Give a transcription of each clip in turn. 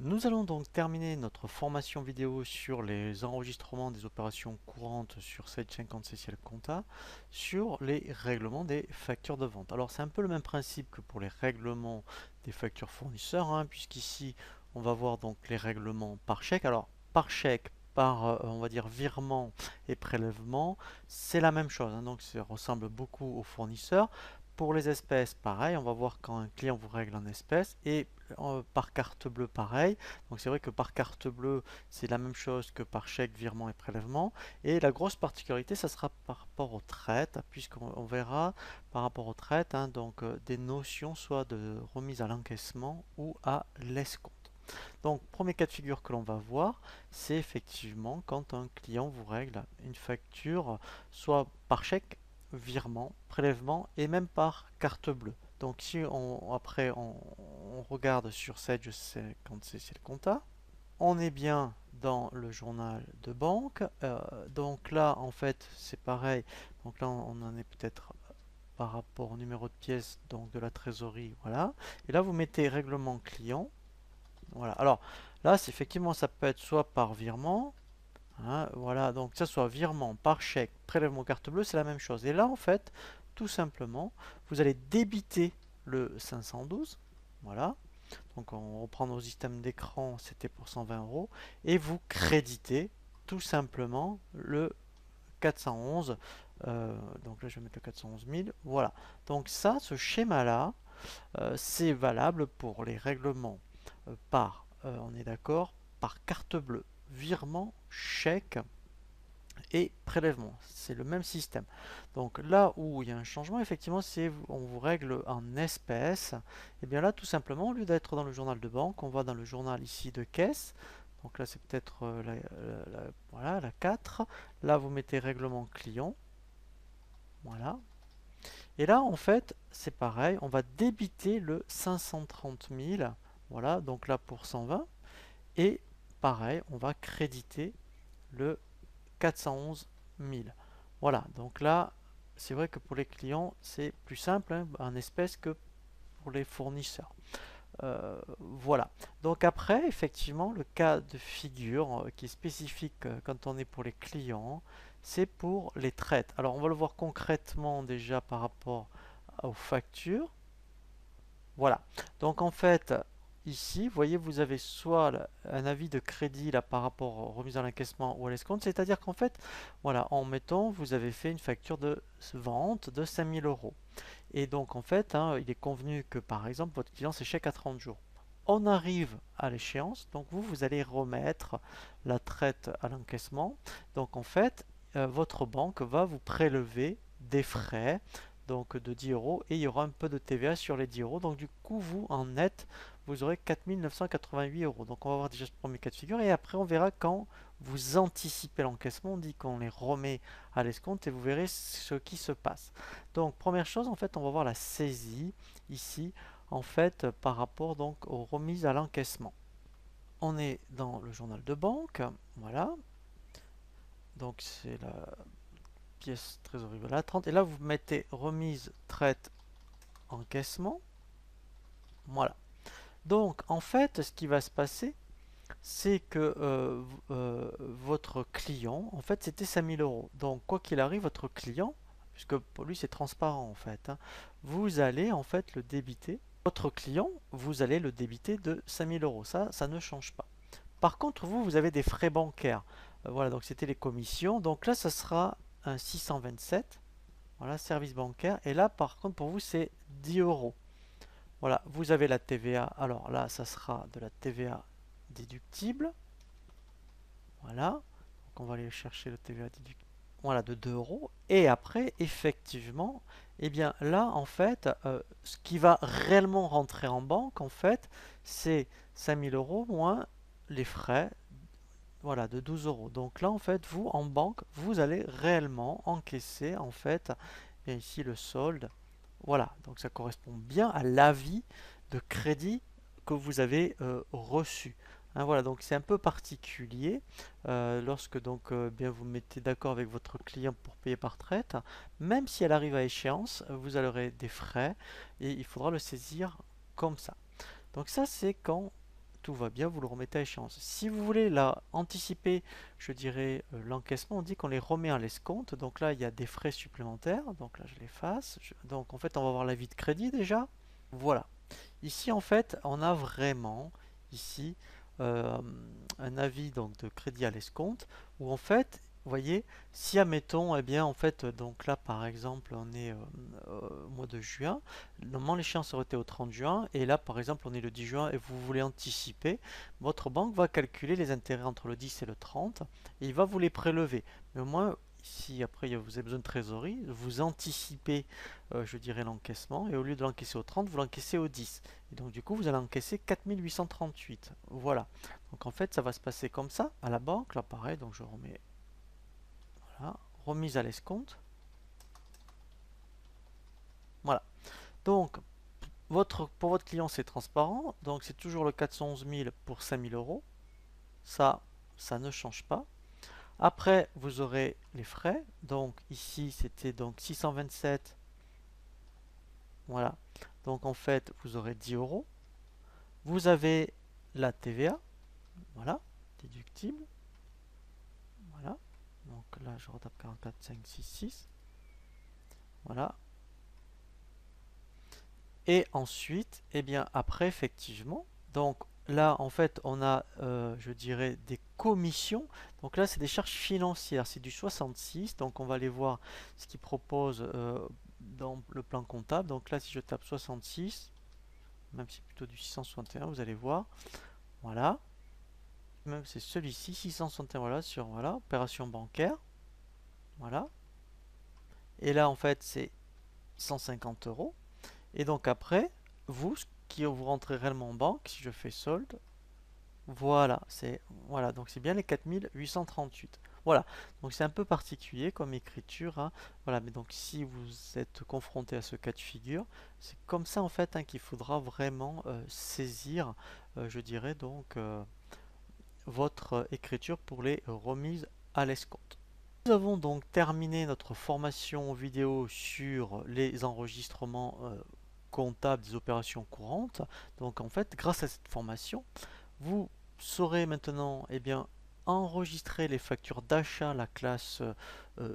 Nous allons donc terminer notre formation vidéo sur les enregistrements des opérations courantes sur Sage 50 CCL Compta sur les règlements des factures de vente. Alors c'est un peu le même principe que pour les règlements des factures fournisseurs, puisqu'ici on va voir donc les règlements par chèque. Alors par chèque, par on va dire virement et prélèvement, c'est la même chose, donc ça ressemble beaucoup aux fournisseurs. Pour les espèces, pareil, on va voir quand un client vous règle en espèces et par carte bleue, pareil. Donc c'est vrai que par carte bleue, c'est la même chose que par chèque, virement et prélèvement. Et la grosse particularité, ça sera par rapport aux traites, puisqu'on verra par rapport aux traites, donc des notions soit de remise à l'encaissement ou à l'escompte. Donc, premier cas de figure que l'on va voir, c'est effectivement quand un client vous règle une facture, soit par chèque, virement, prélèvement et même par carte bleue. Donc, si après on regarde sur Sage quand c'est le compta, on est bien dans le journal de banque. Donc là, en fait, c'est pareil. Donc là, on en est peut-être par rapport au numéro de pièce donc de la trésorerie, voilà. Et là, vous mettez règlement client. Voilà. Alors là, effectivement, ça peut être soit par virement, voilà, donc que ça soit virement, par chèque, prélèvement carte bleue, c'est la même chose. Et là, en fait, tout simplement, vous allez débiter le 512, voilà. Donc on reprend nos systèmes d'écran, c'était pour 120 euros, et vous créditez tout simplement le 411. Donc là, je vais mettre le 411 000. Voilà. Donc ça, ce schéma-là, c'est valable pour les règlements on est d'accord, par carte bleue, virement, chèque et prélèvement. C'est le même système. Donc là où il y a un changement, effectivement, c'est on vous règle en espèces. Et bien là, tout simplement, au lieu d'être dans le journal de banque, on va dans le journal ici de caisse. Donc là, c'est peut-être voilà, la 4. Là, vous mettez règlement client. Voilà. Et là, en fait, c'est pareil, on va débiter le 530 000. Voilà, donc là pour 120. Et pareil, on va créditer le 411 000. Voilà, donc là, c'est vrai que pour les clients, c'est plus simple en espèces que pour les fournisseurs. Voilà. Donc après, effectivement, le cas de figure qui est spécifique quand on est pour les clients, c'est pour les traites. Alors on va le voir concrètement déjà par rapport aux factures. Voilà. Donc en fait, ici, vous voyez, vous avez soit un avis de crédit là par rapport aux remises à l'encaissement ou à l'escompte, c'est-à-dire qu'en fait, voilà, en mettant, vous avez fait une facture de vente de 5000 euros. Et donc en fait, il est convenu que par exemple, votre client c'est chèque à 30 jours. On arrive à l'échéance, donc vous allez remettre la traite à l'encaissement. Donc en fait, votre banque va vous prélever des frais donc de 10 euros et il y aura un peu de TVA sur les 10 euros. Donc du coup, vous en net, vous aurez 4988 euros. Donc on va voir déjà ce premier cas de figure et après on verra quand vous anticipez l'encaissement, on dit qu'on les remet à l'escompte et vous verrez ce qui se passe. Donc première chose, en fait, on va voir la saisie ici, en fait, par rapport donc aux remises à l'encaissement. On est dans le journal de banque, voilà. Donc c'est la pièce trésorerie de la 30. Et là, vous mettez remise, traite, encaissement. Voilà. Donc, en fait, ce qui va se passer, c'est que votre client, en fait, c'était 5000 euros. Donc, quoi qu'il arrive, votre client, puisque pour lui, c'est transparent, en fait, vous allez, en fait, le débiter. Votre client, vous allez le débiter de 5000 euros. Ça ne change pas. Par contre, vous avez des frais bancaires. Voilà, donc c'était les commissions. Donc là, ça sera un 627. Voilà, service bancaire. Et là, par contre, pour vous, c'est 10 euros. Voilà, vous avez la TVA. Alors là, ça sera de la TVA déductible. Voilà. Donc on va aller chercher le TVA déductible. Voilà, de 2 euros. Et après, effectivement, eh bien là, en fait, ce qui va réellement rentrer en banque, en fait, c'est 5000 euros moins les frais, voilà, de 12 euros. Donc là, en fait, vous, en banque, vous allez réellement encaisser, en fait, et ici le solde. Voilà, donc ça correspond bien à l'avis de crédit que vous avez reçu. Voilà, donc c'est un peu particulier lorsque donc bien vous mettez d'accord avec votre client pour payer par traite, même si elle arrive à échéance, vous aurez des frais et il faudra le saisir comme ça. Donc ça c'est quand tout va bien, vous le remettez à échéance. Si vous voulez là anticiper, je dirais, l'encaissement, on dit qu'on les remet en l'escompte. Donc là, il y a des frais supplémentaires. Donc là, je l'efface. Donc en fait, on va voir l'avis de crédit déjà. Voilà. Ici, en fait, on a vraiment ici euh, un avis donc de crédit à l'escompte où en fait, vous voyez, si admettons, eh bien, en fait, donc là, par exemple, on est au mois de juin, normalement l'échéance aurait été au 30 juin, et là, par exemple, on est le 10 juin et vous voulez anticiper, votre banque va calculer les intérêts entre le 10 et le 30 et il va vous les prélever. Mais au moins, si après vous avez besoin de trésorerie, vous anticipez, je dirais, l'encaissement, et au lieu de l'encaisser au 30, vous l'encaissez au 10. Et donc du coup, vous allez encaisser 4838. Voilà. Donc en fait, ça va se passer comme ça à la banque. Là, pareil, donc je remets, voilà, remise à l'escompte. Voilà. Donc, pour votre client, c'est transparent. Donc c'est toujours le 411 000 pour 5 000 euros. Ça ne change pas. Après, vous aurez les frais. Donc ici, c'était donc 627. Voilà. Donc en fait, vous aurez 10 euros. Vous avez la TVA. Voilà. Déductible. Voilà. Donc là, je retape 44, 5, 6, 6. Voilà. Et ensuite, eh bien, après, effectivement, donc là, en fait, on a, je dirais, des commissions. Donc là, c'est des charges financières. C'est du 66. Donc on va aller voir ce qu'ils proposent dans le plan comptable. Donc là, si je tape 66, même si c'est plutôt du 661, vous allez voir. Voilà. Même c'est celui-ci, 661, voilà, sur voilà, opération bancaire. Voilà. Et là, en fait, c'est 150 euros. Et donc après, vous, ce qui vous rentrez réellement en banque, si je fais solde, voilà, donc c'est bien les 4838. Voilà, donc c'est un peu particulier comme écriture, hein. Voilà, mais donc si vous êtes confronté à ce cas de figure, c'est comme ça en fait hein, qu'il faudra vraiment saisir, je dirais donc, votre écriture pour les remises à l'escompte. Nous avons donc terminé notre formation vidéo sur les enregistrements comptables des opérations courantes. Donc en fait, grâce à cette formation, vous saurez maintenant eh bien, enregistrer les factures d'achat à la classe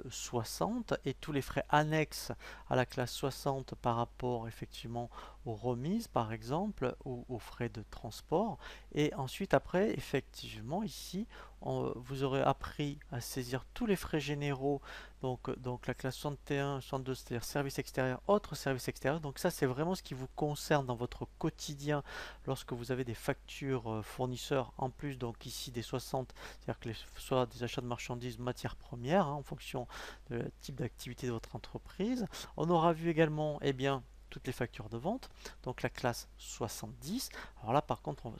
60 et tous les frais annexes à la classe 60 par rapport effectivement aux remises par exemple ou aux frais de transport. Et ensuite après effectivement ici vous aurez appris à saisir tous les frais généraux donc la classe 61, 62 c'est-à-dire service extérieur, autres services extérieurs. Donc ça c'est vraiment ce qui vous concerne dans votre quotidien lorsque vous avez des factures fournisseurs en plus donc ici des 60, c'est-à-dire que soit des achats de marchandises, matières premières hein, en fonction du type d'activité de votre entreprise. On aura vu également eh bien, toutes les factures de vente, donc la classe 70. Alors là par contre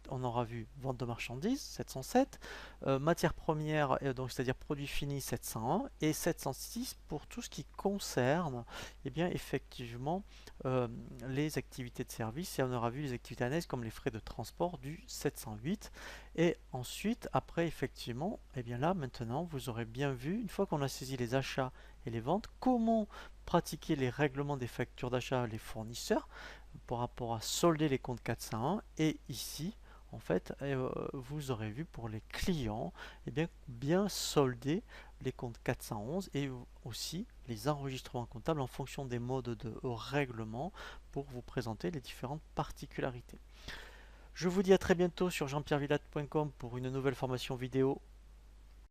on aura vu vente de marchandises 707, matières premières donc c'est-à-dire produits finis 701 et 706 pour tout ce qui concerne eh bien effectivement les activités de service et on aura vu les activités annexes comme les frais de transport du 708 et ensuite après effectivement et bien là maintenant vous aurez bien vu une fois qu'on a saisi les achats et les ventes comment pratiquer les règlements des factures d'achat à les fournisseurs par rapport à solder les comptes 401 et ici en fait vous aurez vu pour les clients et bien solder les comptes 411 et aussi les enregistrements comptables en fonction des modes de règlement pour vous présenter les différentes particularités. Je vous dis à très bientôt sur jeanpierrevillatte.com pour une nouvelle formation vidéo